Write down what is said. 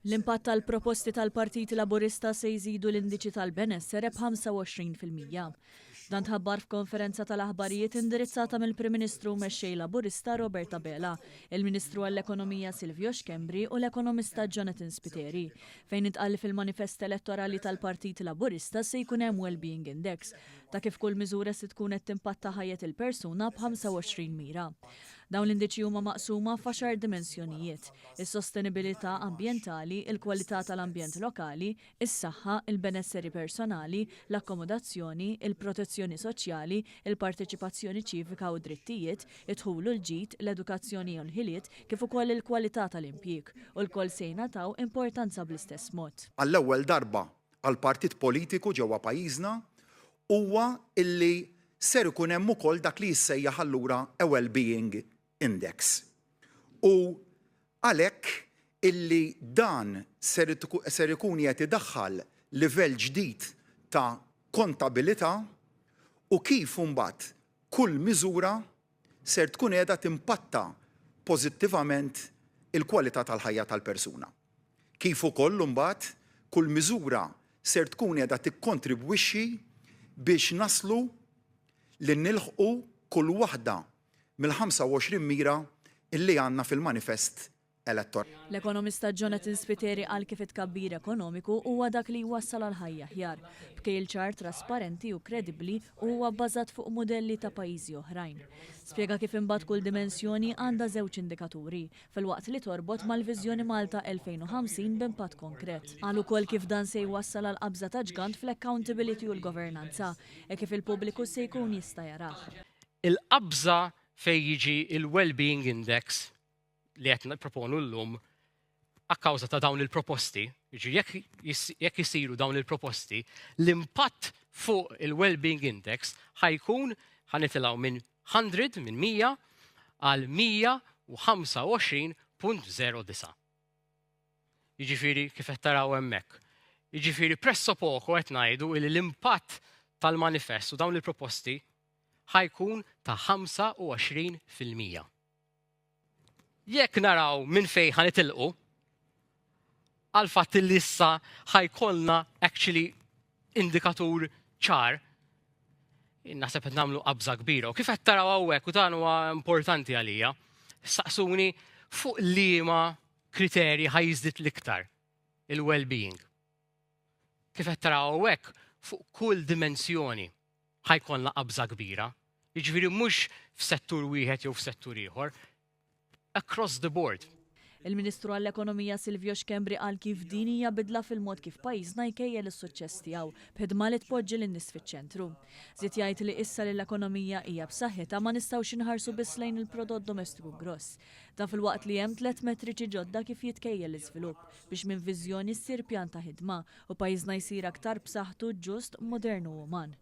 L-impatt tal-proposti tal-Partit Laburista se jżidu l-indiċi tal-benessere b'25%. Dan tħabbar f'konferenza tal-aħbarijiet indirizzata mill-Prim Ministru mexxej Laburista Roberta Bela, il-Ministru għall-Ekonomija Silvio Xkembri u l-Ekonomista Jonathan Spiteri, fejn intqal fil-manifest elettorali tal-Partit Laburista se jkun hemm Wellbeing Index ta' kif kull miżura se tkun qed timpatta ħajjet il-persuna b'25 mira. Dawn l-indiċi huma maqsuma f'għaxar dimensjonijiet: is-sostenibilità ambjentali, il-kwalità tal-ambjent lokali, is-saħħa, il-benesseri personali, l-akkomodazzjoni, il-protezzjoni soċjali, il-parteċipazzjoni ċivika u drittijiet, id-dħul u l-ġid, l-edukazzjoni u l-ħiliet, kif ukoll il-kwalità tal-impjieg, u l-koll se jingħataw importanza bl-istess mod. Għall-ewwel darba għall-partit politiku ġewwa pajjiżna huwa illi ser ikun hemm ukoll dak li jissejjaħ allura a well-being index. U għalhekk illi dan ser ikun qed idaħħal livell ġdid ta' kontabilità u kif imbagħad kull miżura ser tkun qiegħda timpatta pożittivament il-kwalità tal-ħajja tal-persuna. Kif ukoll imbagħad kull miżura ser tkun qiegħda tikkontribwixxi biex naslu li nilħqu kull waħda mill-25 mira illi għandna fil-manifest elettorali. L-ekonomista Jonathan Spiteri qal kif it-tkabbir ekonomiku huwa dak li jwassal għal ħajja ħjar, b'kejl ċar trasparenti u kredibbli u huwa bbażat fuq modelli ta' pajjiżi oħrajn. Spjega kif imbagħad kull dimensjoni għandha żewġ indikaturi filwaqt li torbot mal-Viżjoni Malta 2050 b'impatt konkret. Qal ukoll kif dan se jwassal għal qabża ta' ġgant fl-accountability u l-governanza e kif il-pubbliku se jkun jista' jarah. Il-qabża fejn jiġi il-Wellbeing Index li qed nipproponu llum akkawża ta' dawn il-proposti, jekk isiru dawn il-proposti, l-impatt fuq il-Wellbeing Index ħajkun ħanitilgħu minn 100 minn 100 għal 125.09. Jiġifieri kif qed taraw hemmhekk. Jiġifieri pressopoko qed ngħidu li l-impatt tal-manifest u dawn il-proposti ħajkun ta' 25%. Jekk naraw minn fejn ħanitilqu, għal fatt li issa ħajkollna actually indikatur ċar, naħseb qed nagħmlu qabża kbira. U kif qed taraw hawnhekk u dan huwa importanti għalija, saqsuni fuq liema kriterji ħajżdied l-iktar il-well-being. Kif qed taraw hawnhekk fuq kull dimensjoni ħajkollna qabża kbira. Jiġifieri mhux f'settur wieħed jew f'settur ieħor, across the board. Il-Ministru għall-Ekonomija Silvio Xkembri qal kif din hija bidla fil-mod kif pajjiżna jkejjel is-suċċess tiegħu b'ħidma li tpoġġi lin-nies fiċ-ċentru. Żied jgħid li issa li l-ekonomija hija b'saħħitha ma nistgħux inħarsu biss lejn il-prodott domestiku gross. Dan filwaqt li hemm 3 metriċi ġodda kif jitkejjel l-iżvilupp biex minn viżjoni ssir pjan ta' ħidma u pajjiżna jsir aktar b'saħħtu ġust, modernu u uman.